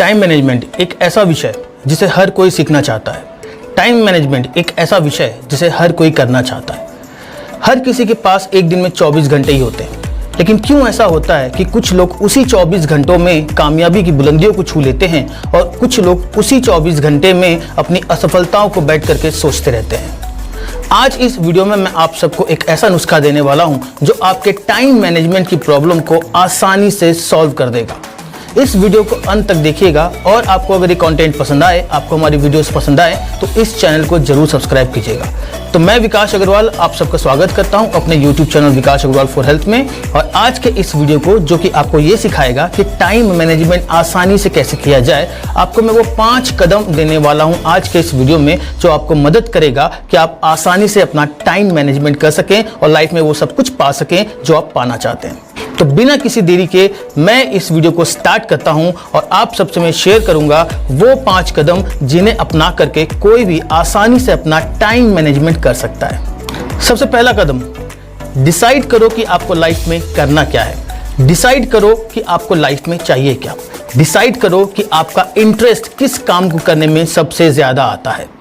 Time management एक ऐसा विषय जिसे हर कोई सीखना चाहता है। टाइम मैनेजमेंट एक ऐसा विषय जिसे हर कोई करना चाहता है। हर किसी के पास एक दिन में 24 घंटे ही होते हैं, लेकिन क्यों ऐसा होता है कि कुछ लोग उसी 24 घंटों में कामयाबी की बुलंदियों को छू लेते हैं और कुछ लोग उसी 24 घंटे में अपनी असफलताओं को बैठ करके सोचते रहते हैं। आज इस वीडियो में मैं आप सबको एक ऐसा नुस्खा देने वाला हूं जो आपके टाइम मैनेजमेंट की प्रॉब्लम को आसानी से सॉल्व कर देगा। इस वीडियो को अंत तक देखिएगा और आपको अगर ये कंटेंट पसंद आए, आपको हमारी वीडियोस पसंद आए तो इस चैनल को जरूर सब्सक्राइब कीजिएगा। तो मैं विकास अग्रवाल आप सबका स्वागत करता हूं अपने YouTube channel Vikas Agrawal for health में। और आज के इस वीडियो को जो कि आपको ये सिखाएगा कि टाइम मैनेजमेंट आसानी से कैसे किया जाए, आपको मैं वो 5 कदम देने वाला हूं आज के इस वीडियो में जो आपको मदद करेगा कि आप आसानी से अपना टाइम मैनेजमेंट कर सकें और लाइफ में वो सब कुछ पा सकें जो आप पाना चाहते हैं। तो बिना किसी देरी के मैं इस वीडियो को स्टार्ट करता हूं और आप सबसे मैं शेयर करूंगा वो 5 कदम जिन्हें अपना करके कोई भी आसानी से अपना टाइम मैनेजमेंट कर सकता है। सबसे पहला कदम, डिसाइड करो कि आपको लाइफ में करना क्या है। डिसाइड करो कि आपको लाइफ में चाहिए क्या। डिसाइड करो कि आपका इंटरेस्ट किस काम को करने में सबसे ज्यादा आता है।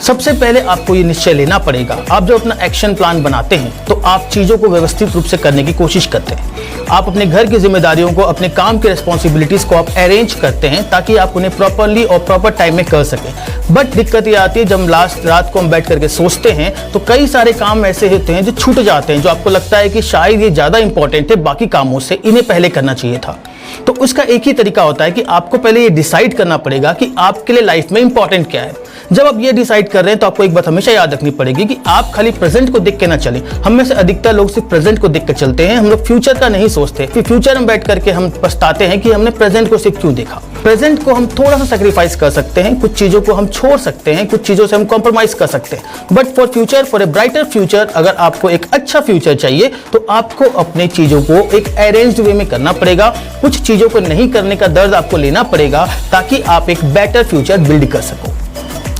सबसे पहले आपको ये निश्चय लेना पड़ेगा। आप जब अपना एक्शन प्लान बनाते हैं तो आप चीज़ों को व्यवस्थित रूप से करने की कोशिश करते हैं। आप अपने घर की जिम्मेदारियों को, अपने काम की रिस्पॉन्सिबिलिटीज़ को आप अरेंज करते हैं ताकि आप उन्हें प्रॉपरली और प्रॉपर टाइम में कर सकें। बट दिक्कत ये आती है जब लास्ट रात को हम बैठ करके सोचते हैं तो कई सारे काम ऐसे होते हैं जो छूट जाते हैं, जो आपको लगता है कि शायद ये ज़्यादा इंपॉर्टेंट है बाकी कामों से, इन्हें पहले करना चाहिए था। तो उसका एक ही तरीका होता है कि आपको पहले ये डिसाइड करना पड़ेगा कि आपके लिए लाइफ में इंपॉर्टेंट क्या है। जब आप ये डिसाइड कर रहे हैं तो आपको एक बात हमेशा याद रखनी पड़ेगी कि आप खाली प्रेजेंट को देख के ना चलें। हम में से अधिकतर लोग सिर्फ प्रेजेंट को देख के चलते हैं, हम लोग फ्यूचर का नहीं सोचते। फिर फ्यूचर में बैठ करके हम पछताते हैं कि हमने प्रेजेंट को सिर्फ क्यों देखा। प्रेजेंट को हम थोड़ा सा सेक्रीफाइस कर सकते हैं, कुछ चीजों को हम छोड़ सकते हैं, कुछ चीजों से हम कॉम्प्रोमाइज कर सकते हैं। But for future, for a brighter future, अगर आपको एक अच्छा फ्यूचर चाहिए तो आपको अपने चीजों को एक अरेंज्ड वे में करना पड़ेगा। कुछ चीजों को नहीं करने का दर्द आपको लेना पड़ेगा ताकि आप एक बेटर फ्यूचर बिल्ड कर सको।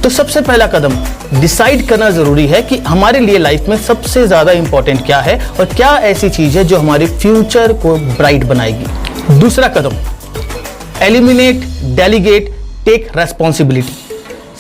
तो सबसे पहला कदम डिसाइड करना जरूरी है कि हमारे लिए लाइफ में सबसे ज्यादा इंपॉर्टेंट क्या है और क्या ऐसी चीज है जो हमारे फ्यूचर को ब्राइट बनाएगी। दूसरा कदम, एलिमिनेट, डेलीगेट, टेक रेस्पॉन्सिबिलिटी।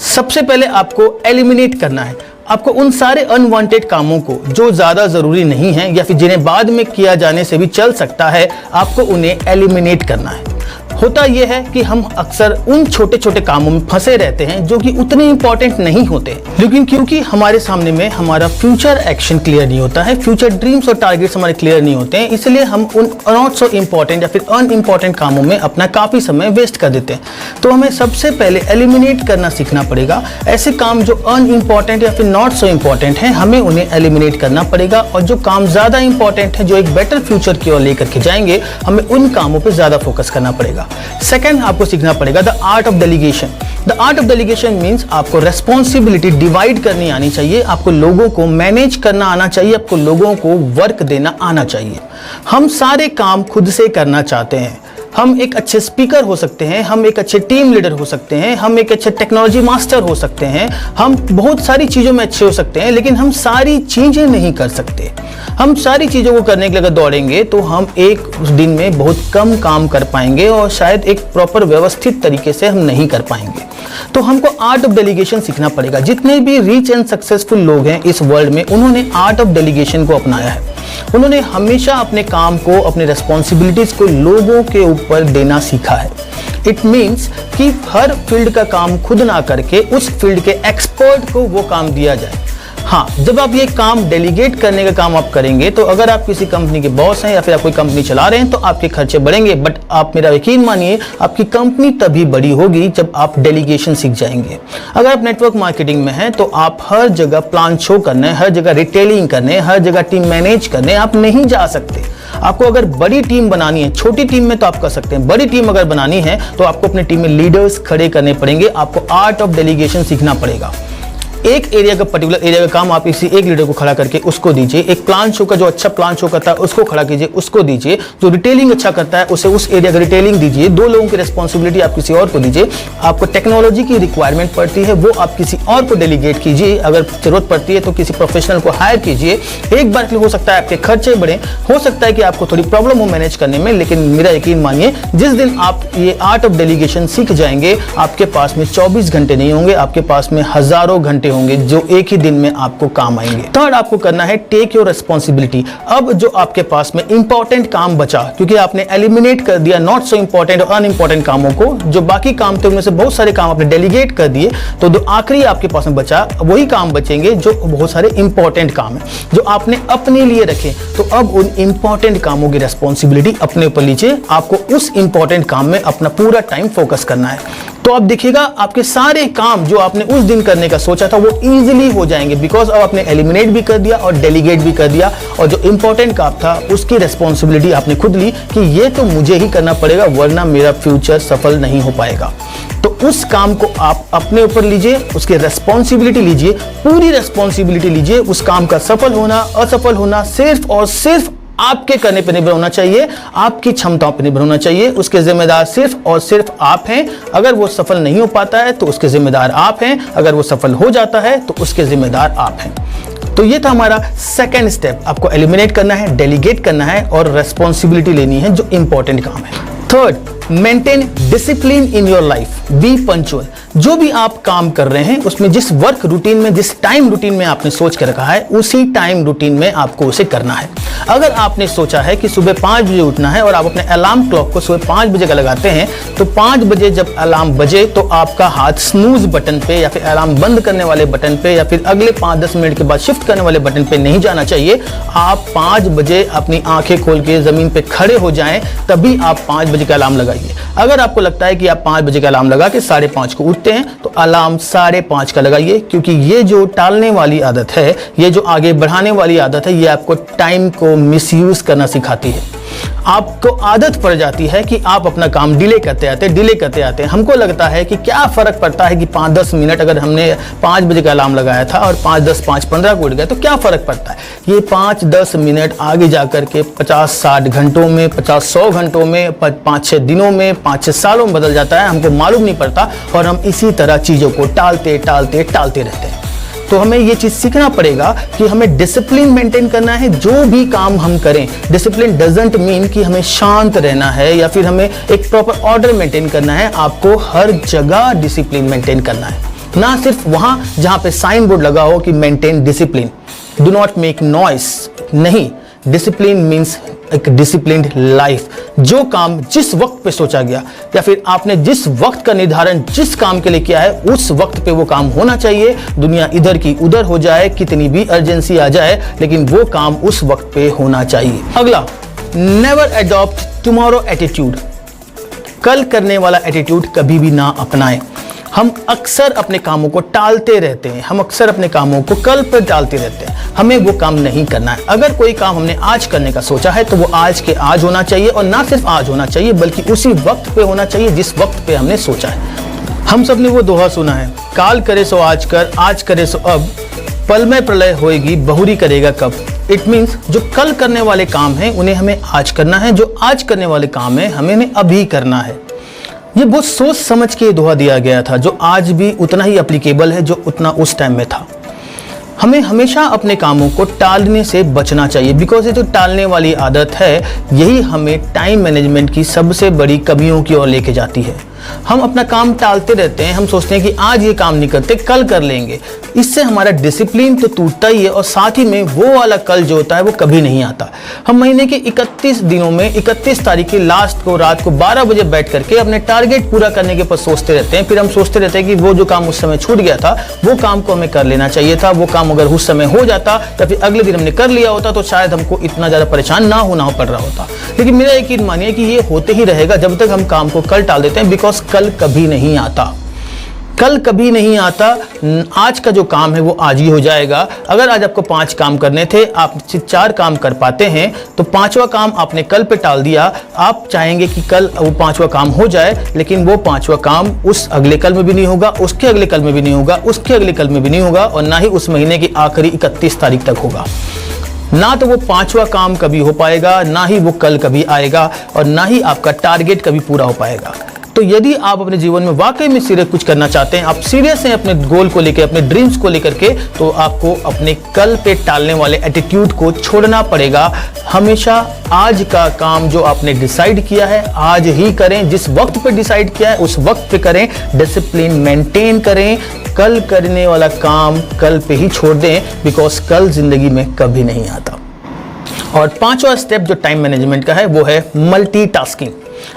सबसे पहले आपको एलिमिनेट करना है। आपको उन सारे अनवांटेड कामों को जो ज्यादा जरूरी नहीं है या फिर जिन्हें बाद में किया जाने से भी चल सकता है, आपको उन्हें एलिमिनेट करना है। होता यह है कि हम अक्सर उन छोटे छोटे कामों में फंसे रहते हैं जो कि उतने इंपॉर्टेंट नहीं होते, लेकिन क्योंकि हमारे सामने में हमारा फ्यूचर एक्शन क्लियर नहीं होता है, फ्यूचर ड्रीम्स और टारगेट्स हमारे क्लियर नहीं होते हैं, इसलिए हम उन नॉट सो इंपॉर्टेंट या फिर अनइम्पॉर्टेंट कामों में अपना काफी समय वेस्ट कर देते हैं। तो हमें सबसे पहले एलिमिनेट करना सीखना पड़ेगा। ऐसे काम जो अनइम्पॉर्टेंट या फिर नॉट सो इंपॉर्टेंट हैं, हमें उन्हें एलिमिनेट करना पड़ेगा और जो काम ज्यादा इंपॉर्टेंट है, जो एक बेटर फ्यूचर की ओर लेकर के जाएंगे, हमें उन कामों पर ज्यादा फोकस करना पड़ेगा। सेकेंड, आपको सीखना पड़ेगा the art of delegation. The art of delegation means आपको रेस्पॉन्सिबिलिटी डिवाइड करनी आनी चाहिए, आपको लोगों को मैनेज करना आना चाहिए, आपको लोगों को वर्क देना आना चाहिए। हम सारे काम खुद से करना चाहते हैं। हम एक अच्छे स्पीकर हो सकते हैं, हम एक अच्छे टीम लीडर हो सकते हैं, हम एक अच्छे टेक्नोलॉजी मास्टर हो सकते हैं, हम बहुत सारी चीज़ों में अच्छे हो सकते हैं, लेकिन हम सारी चीज़ें नहीं कर सकते। हम सारी चीज़ों को करने के लिए अगर दौड़ेंगे तो हम एक दिन में बहुत कम काम कर पाएंगे और शायद एक प्रॉपर व्यवस्थित तरीके से हम नहीं कर पाएंगे। तो हमको आर्ट ऑफ डेलीगेशन सीखना पड़ेगा। जितने भी रिच एंड सक्सेसफुल लोग हैं इस वर्ल्ड में, उन्होंने आर्ट ऑफ डेलीगेशन को अपनाया है। उन्होंने हमेशा अपने काम को, अपने रिस्पॉन्सिबिलिटीज को लोगों के ऊपर देना सीखा है। इट मीन्स कि हर फील्ड का काम खुद ना करके उस फील्ड के एक्सपर्ट को वो काम दिया जाए। हाँ, जब आप ये काम डेलीगेट करने का काम आप करेंगे तो अगर आप किसी कंपनी के बॉस हैं या फिर आप कोई कंपनी चला रहे हैं तो आपके खर्चे बढ़ेंगे, बट आप मेरा यकीन मानिए आपकी कंपनी तभी बड़ी होगी जब आप डेलीगेशन सीख जाएंगे। अगर आप नेटवर्क मार्केटिंग में हैं तो आप हर जगह प्लान शो करने, हर जगह रिटेलिंग करने, हर जगह टीम मैनेज करने आप नहीं जा सकते। आपको अगर बड़ी टीम बनानी है, छोटी टीम में तो आप कर सकते हैं, बड़ी टीम अगर बनानी है तो आपको अपनी टीम में लीडर्स खड़े करने पड़ेंगे। आपको आर्ट ऑफ डेलीगेशन सीखना पड़ेगा। एक एरिया का पर्टिकुलर एरिया का काम आप इसी एक लीडर को खड़ा करके उसको दीजिए। एक प्लान शो का जो अच्छा प्लान शो करता है उसको खड़ा कीजिए, उसको दीजिए। जो रिटेलिंग अच्छा करता है उसे उस एरिया का रिटेलिंग दीजिए। 2 लोगों की रिस्पॉन्सिबिलिटी आप किसी और को दीजिए। आपको टेक्नोलॉजी की रिक्वायरमेंट पड़ती है, वो आप किसी और को डेलीगेट कीजिए। अगर जरूरत पड़ती है तो किसी प्रोफेशनल को हायर कीजिए। एक बार के लिए हो सकता है आपके खर्चे बढ़े, हो सकता है कि आपको थोड़ी प्रॉब्लम हो मैनेज करने में, लेकिन मेरा यकीन मानिए जिस दिन आप ये आर्ट ऑफ डेलीगेशन सीख जाएंगे, आपके पास में 24 घंटे नहीं होंगे, आपके पास में हजारों घंटे होंगे जो एक ही दिन में आपको काम आएंगे। थर्ड आपको करना है टेक योर रिस्पॉन्सिबिलिटी। अब जो आपके पास में इंपॉर्टेंट काम बचा, क्योंकि आपने एलिमिनेट कर दिया नॉट सो इंपॉर्टेंट और अनइंपॉर्टेंट कामों को, जो बाकी काम थे उनमें से बहुत सारे काम आपने डेलीगेट कर दिए, तो जो आखिरी आपके पास में बचा वही काम बचेंगे जो बहुत सारे इंपॉर्टेंट काम है जो आपने अपने लिए रखे। तो अब उन इंपॉर्टेंट कामों की रिस्पॉन्सिबिलिटी अपने ऊपर लीजिए। आपको उस इंपॉर्टेंट काम में अपना पूरा टाइम फोकस करना है। तो अब देखिएगा आपके सारे काम जो आपने उस दिन करने का सोचा था वो इजीली हो जाएंगे, बिकॉज अब आपने एलिमिनेट भी कर दिया और डेलीगेट भी कर दिया, और जो इंपॉर्टेंट काम था उसकी रिस्पॉन्सिबिलिटी आपने खुद ली कि ये तो मुझे ही करना पड़ेगा वरना मेरा फ्यूचर सफल नहीं हो पाएगा। तो उस काम को आप अपने ऊपर लीजिए, उसकी रिस्पॉन्सिबिलिटी लीजिए, पूरी रिस्पॉन्सिबिलिटी लीजिए। उस काम का सफल होना असफल होना सिर्फ और सिर्फ आपके करने पर निर्भर होना चाहिए, आपकी क्षमताओं पर निर्भर होना चाहिए। उसके जिम्मेदार सिर्फ और सिर्फ आप हैं। अगर वो सफल नहीं हो पाता है तो उसके जिम्मेदार आप हैं, अगर वो सफल हो जाता है तो उसके जिम्मेदार आप हैं। तो ये था हमारा सेकेंड स्टेप। आपको एलिमिनेट करना है, डेलीगेट करना है और रेस्पॉन्सिबिलिटी लेनी है जो इंपॉर्टेंट काम है। Third, maintain discipline in your life, B punctual. जो भी आप काम कर रहे हैं उसमें जिस वर्क रूटीन में, जिस टाइम रूटीन में आपने सोच के रखा है, उसी टाइम रूटीन में आपको उसे करना है। अगर आपने सोचा है कि सुबह 5 बजे उठना है और आप अपने अलार्म क्लॉक को सुबह 5 बजे का लगाते हैं, तो 5 बजे जब अलार्म बजे तो आपका हाथ स्नूज बटन पे या फिर अलार्म बंद करने वाले बटन पे या फिर अगले 5-10 मिनट के बाद शिफ्ट करने वाले बटन पे नहीं जाना चाहिए। आप 5 बजे अपनी आंखें खोल के जमीन पे खड़े हो जाएं, तभी आप 5 बजे का अलार्म लगाइए। अगर आपको लगता है कि आप 5 बजे का अलार्म लगा के 5:30 को उठते हैं, तो अलार्म 5:30 का लगाइए, क्योंकि ये जो टालने वाली आदत है, ये जो आगे बढ़ाने वाली आदत है, ये आपको टाइम को मिसयूज करना सिखाती है। आपको आदत पड़ जाती है कि आप अपना काम डिले करते आते हैं। हमको लगता है कि क्या फर्क पड़ता है कि 5-10 मिनट, अगर हमने 5 बजे का अलार्म लगाया था और 5-10, 5:15 को उठ गए तो क्या फर्क पड़ता है। ये 5-10 मिनट आगे जाकर के 50-60 घंटों में, 50-100 घंटों में, 5-6 दिनों में, 5-6 सालों में बदल जाता है, हमको मालूम नहीं पड़ता, और हम इसी तरह चीज़ों को टालते रहते हैं। तो हमें ये चीज सीखना पड़ेगा कि हमें डिसिप्लिन मेंटेन करना है। जो भी काम हम करें, डिसिप्लिन डजंट मीन कि हमें शांत रहना है या फिर हमें एक प्रॉपर ऑर्डर मेंटेन करना है। आपको हर जगह डिसिप्लिन मेंटेन करना है, ना सिर्फ वहां जहां पे साइन बोर्ड लगा हो कि maintain discipline, do not make noise. नहीं, डिसिप्लिन मीन्स एक डिसिप्लिन्ड लाइफ। जो काम जिस वक्त पे सोचा गया या फिर आपने जिस वक्त का निर्धारण जिस काम के लिए किया है, उस वक्त पे वो काम होना चाहिए। दुनिया इधर की उधर हो जाए, कितनी भी अर्जेंसी आ जाए, लेकिन वो काम उस वक्त पे होना चाहिए। अगला, नेवर अडॉप्ट टुमारो एटीट्यूड। कल करने वाला एटीट्यूड कभी भी ना अपनाएं। हम अक्सर अपने कामों को टालते रहते हैं, हम अक्सर अपने कामों को कल पर टालते रहते हैं। हमें वो काम नहीं करना है। अगर कोई काम हमने आज करने का सोचा है तो वो आज के आज होना चाहिए, और ना सिर्फ आज होना चाहिए बल्कि उसी वक्त पे होना चाहिए जिस वक्त पे हमने सोचा है। हम सब ने वो दोहा सुना है, काल करे सो आज कर, आज करे सो अब, पल में प्रलय होएगी बहुरी करेगा कब। इट मीन्स जो कल करने वाले काम हैं उन्हें हमें आज करना है, जो आज करने वाले काम है हमें उन्हें अभी करना है। ये बहुत सोच समझ के दोहा दिया गया था, जो आज भी उतना ही एप्लीकेबल है जो उतना उस टाइम में था। हमें हमेशा अपने कामों को टालने से बचना चाहिए, बिकॉज ये जो टालने वाली आदत है यही हमें टाइम मैनेजमेंट की सबसे बड़ी कमियों की ओर लेके जाती है। हम अपना काम टालते रहते हैं, हम सोचते हैं कि आज ये काम नहीं करते, कल कर लेंगे। इससे हमारा डिसिप्लिन तो टूटता ही है, और साथ ही में वो वाला कल जो होता है वो कभी नहीं आता। हम महीने के 31 दिनों में 31 तारीख की लास्ट को रात को 12 बजे बैठ करके अपने टारगेट पूरा करने के ऊपर सोचते रहते हैं। फिर हम सोचते रहते हैं कि वो जो काम उस समय छूट गया था वो काम को हमें कर लेना चाहिए था। वो काम अगर उस समय हो जाता या फिर अगले दिन हमने कर लिया होता तो शायद हमको इतना ज़्यादा परेशान ना होना पड़ रहा होता। लेकिन मेरा यकीन मानिए कि ये होते ही रहेगा जब तक हम काम को कल टाल देते हैं, बिकॉज कल कभी नहीं आता। कल कभी नहीं आता। आज का जो काम है वो आज ही हो जाएगा। अगर आज आपको 5 काम करने थे, आप 4 काम कर पाते हैं, तो 5वां काम आपने कल पे टाल दिया। आप चाहेंगे कि कल वो 5वां काम हो जाए, लेकिन वो 5वां काम उस अगले कल में भी नहीं होगा, उसके अगले कल में भी नहीं होगा, उसके अगले कल में भी नहीं होगा, और ना ही उस महीने की आखिरी 31 तारीख तक होगा। ना तो वो 5वां काम कभी हो पाएगा, ना ही वो कल कभी आएगा, और ना ही आपका टारगेट कभी पूरा हो पाएगा। तो यदि आप अपने जीवन में वाकई में सीरियस कुछ करना चाहते हैं, आप सीरियस हैं अपने गोल को लेकर, अपने ड्रीम्स को लेकर के, तो आपको अपने कल पे टालने वाले एटीट्यूड को छोड़ना पड़ेगा। हमेशा आज का काम जो आपने डिसाइड किया है आज ही करें, जिस वक्त पे डिसाइड किया है उस वक्त पे करें, डिसिप्लिन मेंटेन करें। कल करने वाला काम कल पे ही छोड़ दें, बिकॉज कल जिंदगी में कभी नहीं आता। और 5वां स्टेप जो टाइम मैनेजमेंट का है वो है मल्टीटास्किंग।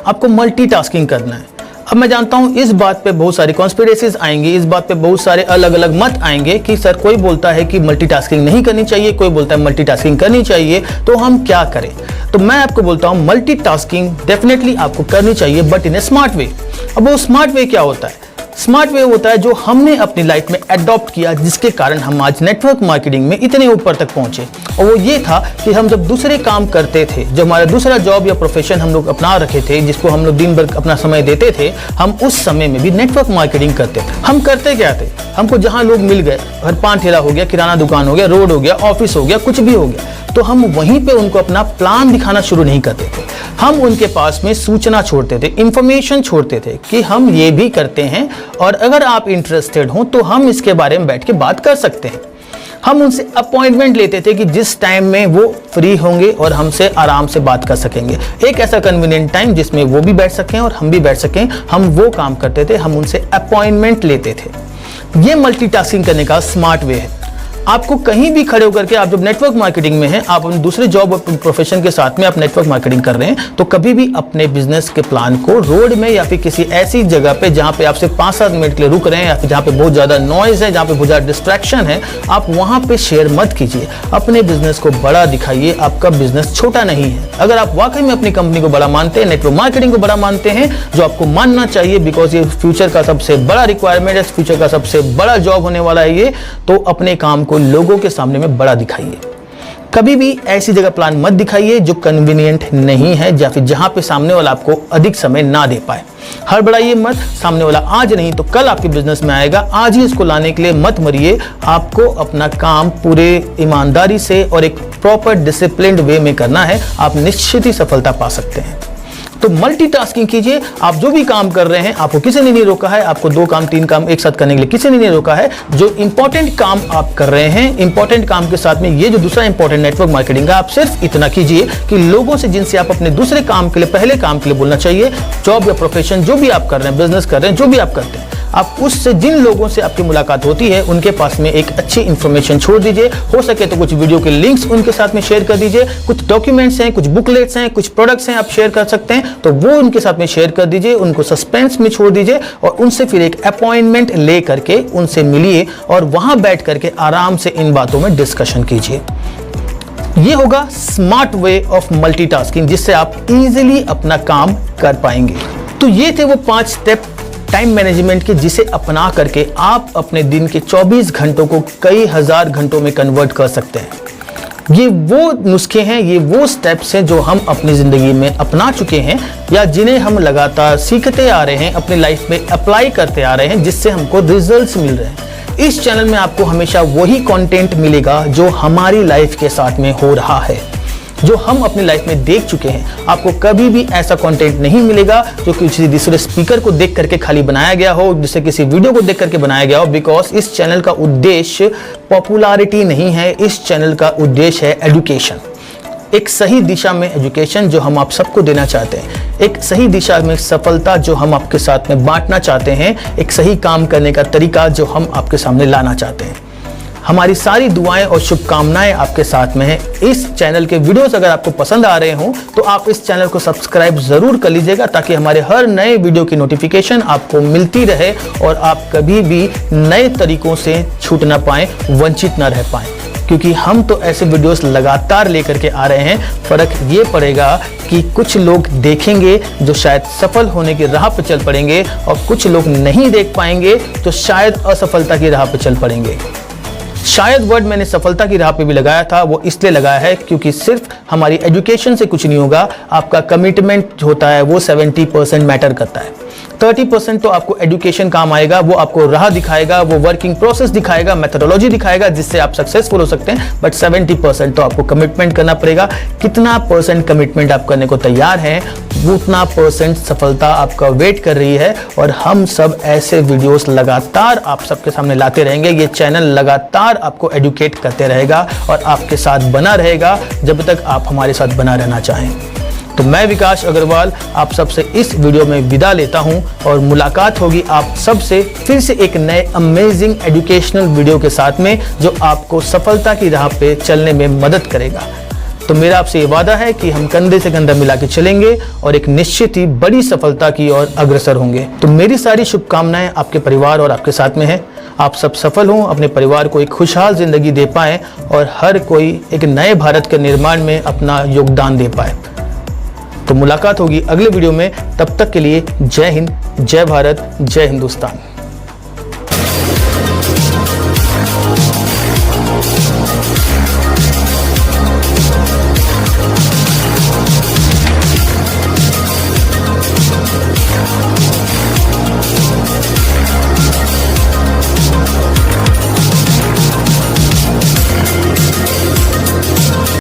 आपको मल्टीटास्किंग करना है। अब मैं जानता हूं इस बात पे बहुत सारी कॉन्स्पिरेसीज आएंगी, इस बात पे बहुत सारे अलग अलग मत आएंगे कि सर कोई बोलता है कि मल्टीटास्किंग नहीं करनी चाहिए, कोई बोलता है मल्टीटास्किंग करनी चाहिए, तो हम क्या करें? तो मैं आपको बोलता हूं मल्टीटास्किंग डेफिनेटली आपको करनी चाहिए, but in A smart way. अब वो स्मार्ट वे क्या होता है? स्मार्ट वे होता है जो हमने अपनी लाइफ में अडॉप्ट किया, जिसके कारण हम आज नेटवर्क मार्केटिंग में इतने ऊपर तक पहुंचे। और वो ये था कि हम जब दूसरे काम करते थे, जब हमारा दूसरा जॉब या प्रोफेशन हम लोग अपना रखे थे, जिसको हम लोग दिन भर अपना समय देते थे, हम उस समय में भी नेटवर्क मार्केटिंग करते थे। हम करते क्या थे? हमको जहां लोग मिल गए, घर पान ठेला हो गया, किराना दुकान हो गया, रोड हो गया, ऑफिस हो गया, कुछ भी हो गया, तो हम वहीं पे उनको अपना प्लान दिखाना शुरू नहीं करते थे। हम उनके पास में सूचना छोड़ते थे, इंफॉर्मेशन छोड़ते थे कि हम ये भी करते हैं, और अगर आप इंटरेस्टेड हो तो हम इसके बारे में बैठ के बात कर सकते हैं। हम उनसे अपॉइंटमेंट लेते थे कि जिस टाइम में वो फ्री होंगे और हमसे आराम से बात कर सकेंगे, एक ऐसा कन्वीनियंट टाइम जिसमें वो भी बैठ सकें और हम भी बैठ सकें। हम वो काम करते थे, हम उनसे अपॉइंटमेंट लेते थे। ये मल्टीटास्किंग करने का स्मार्ट वे है। आपको कहीं भी खड़े होकर के, आप जब नेटवर्क मार्केटिंग में हैं, आप अपने दूसरे जॉब और प्रोफेशन के साथ में आप नेटवर्क मार्केटिंग कर रहे हैं, तो कभी भी अपने बिजनेस के प्लान को रोड में या फिर किसी ऐसी जगह पे जहां पे आप सिर्फ 5-7 मिनट के लिए रुक रहे हैं, या फिर जहां पे बहुत ज्यादा नॉइज है, जहां पे बहुत ज्यादा डिस्ट्रैक्शन है, आप वहां पे शेयर मत कीजिए। अपने बिजनेस को बड़ा दिखाइए, आपका बिजनेस छोटा नहीं है। अगर आप वाकई में अपनी कंपनी को बड़ा मानते हैं, नेटवर्क मार्केटिंग को बड़ा मानते हैं, जो आपको मानना चाहिए, बिकॉज ये फ्यूचर का सबसे बड़ा रिक्वायरमेंट है, फ्यूचर का सबसे बड़ा जॉब होने वाला है ये, तो अपने काम को लोगों के सामने में बड़ा दिखाइए। कभी भी ऐसी जगह प्लान मत दिखाइए जो कन्वीनियंट नहीं है, या फिर जहां पे सामने वाला आपको अधिक समय ना दे पाए। हड़बड़ाइए मत, सामने वाला आज नहीं तो कल आपके बिजनेस में आएगा, आज ही इसको लाने के लिए मत मरिए। आपको अपना काम पूरे ईमानदारी से और एक प्रॉपर डिसिप्लिन्ड वे में करना है, आप निश्चित ही सफलता पा सकते हैं। तो मल्टीटास्किंग कीजिए। आप जो भी काम कर रहे हैं, आपको किसी ने नहीं रोका है, आपको 2 काम 3 काम एक साथ करने के लिए किसी ने नहीं रोका है। जो इंपॉर्टेंट काम आप कर रहे हैं, इंपॉर्टेंट काम के साथ में ये जो दूसरा इंपॉर्टेंट नेटवर्क मार्केटिंग है, आप सिर्फ इतना कीजिए कि लोगों से जिनसे आप अपने दूसरे काम के लिए, पहले काम के लिए बोलना चाहिए, जॉब या प्रोफेशन जो भी आप कर रहे हैं, बिजनेस कर रहे हैं, जो भी आप करते हैं, आप उससे जिन लोगों से आपकी मुलाकात होती है उनके पास में एक अच्छी इंफॉर्मेशन छोड़ दीजिए। हो सके तो कुछ वीडियो के लिंक्स उनके साथ में शेयर कर दीजिए, कुछ डॉक्यूमेंट्स हैं, कुछ बुकलेट्स हैं, कुछ प्रोडक्ट्स हैं, आप शेयर कर सकते हैं, तो वो उनके साथ में शेयर कर दीजिए, उनको सस्पेंस में छोड़ दीजिए, और उनसे फिर एक अपॉइंटमेंट ले करके उनसे मिलिए, और वहां बैठ करके आराम से इन बातों में डिस्कशन कीजिए। ये होगा स्मार्ट वे ऑफ मल्टीटास्किंग, जिससे आप इजीली अपना काम कर पाएंगे। तो ये थे वो 5 स्टेप टाइम मैनेजमेंट के, जिसे अपना करके आप अपने दिन के 24 घंटों को कई हजार घंटों में कन्वर्ट कर सकते हैं। ये वो नुस्खे हैं, ये वो स्टेप्स हैं जो हम अपनी जिंदगी में अपना चुके हैं, या जिन्हें हम लगातार सीखते आ रहे हैं, अपनी लाइफ में अप्लाई करते आ रहे हैं, जिससे हमको रिजल्ट्स मिल रहे हैं। इस चैनल में आपको हमेशा वही कंटेंट मिलेगा जो हमारी लाइफ के साथ में हो रहा है, जो हम अपनी लाइफ में देख चुके हैं। आपको कभी भी ऐसा कंटेंट नहीं मिलेगा जो किसी दूसरे स्पीकर को देख करके खाली बनाया गया हो, जिससे किसी वीडियो को देख करके बनाया गया हो, बिकॉज इस चैनल का उद्देश्य पॉपुलैरिटी नहीं है, इस चैनल का उद्देश्य है एजुकेशन। एक सही दिशा में एजुकेशन जो हम आप सबको देना चाहते हैं, एक सही दिशा में सफलता जो हम आपके साथ में बांटना चाहते हैं, एक सही काम करने का तरीका जो हम आपके सामने लाना चाहते हैं। हमारी सारी दुआएं और शुभकामनाएं आपके साथ में है। इस चैनल के वीडियोस अगर आपको पसंद आ रहे हों तो आप इस चैनल को सब्सक्राइब जरूर कर लीजिएगा, ताकि हमारे हर नए वीडियो की नोटिफिकेशन आपको मिलती रहे और आप कभी भी नए तरीकों से छूट ना पाएं, वंचित ना रह पाएं। क्योंकि हम तो ऐसे वीडियोस लगातार लेकर के आ रहे हैं। फ़र्क ये पड़ेगा कि कुछ लोग देखेंगे जो शायद सफल होने की राह पर चल पड़ेंगे, और कुछ लोग नहीं देख पाएंगे तो शायद असफलता की राह पर चल पड़ेंगे। शायद वर्ड मैंने सफलता की राह पे भी लगाया था, वो इसलिए लगाया है क्योंकि सिर्फ हमारी एजुकेशन से कुछ नहीं होगा, आपका कमिटमेंट होता है वो 70% मैटर करता है। 30% तो आपको एजुकेशन काम आएगा, वो आपको राह दिखाएगा, वो वर्किंग प्रोसेस दिखाएगा, मेथोडोलॉजी दिखाएगा जिससे आप सक्सेसफुल हो सकते हैं। बट 70% तो आपको कमिटमेंट करना पड़ेगा। कितना परसेंट कमिटमेंट आप करने को तैयार हैं, उतना परसेंट सफलता आपका वेट कर रही है। और हम सब ऐसे वीडियोस लगातार आप सबके सामने लाते रहेंगे। ये चैनल लगातार आपको एडुकेट करते रहेगा और आपके साथ बना रहेगा जब तक आप हमारे साथ बना रहना चाहें। तो मैं विकास अग्रवाल आप सबसे इस वीडियो में विदा लेता हूं, और मुलाकात होगी आप सबसे फिर से एक नए अमेजिंग एजुकेशनल वीडियो के साथ में, जो आपको सफलता की राह पे चलने में मदद करेगा। तो मेरा आपसे ये वादा है कि हम कंधे से कंधा मिला के चलेंगे और एक निश्चित ही बड़ी सफलता की ओर अग्रसर होंगे। तो मेरी सारी शुभकामनाएं आपके परिवार और आपके साथ में है। आप सब सफल हों, अपने परिवार को एक खुशहाल जिंदगी दे पाएं, और हर कोई एक नए भारत के निर्माण में अपना योगदान दे पाए। तो मुलाकात होगी अगले वीडियो में। तब तक के लिए जय हिंद, जय भारत, जय हिंदुस्तान।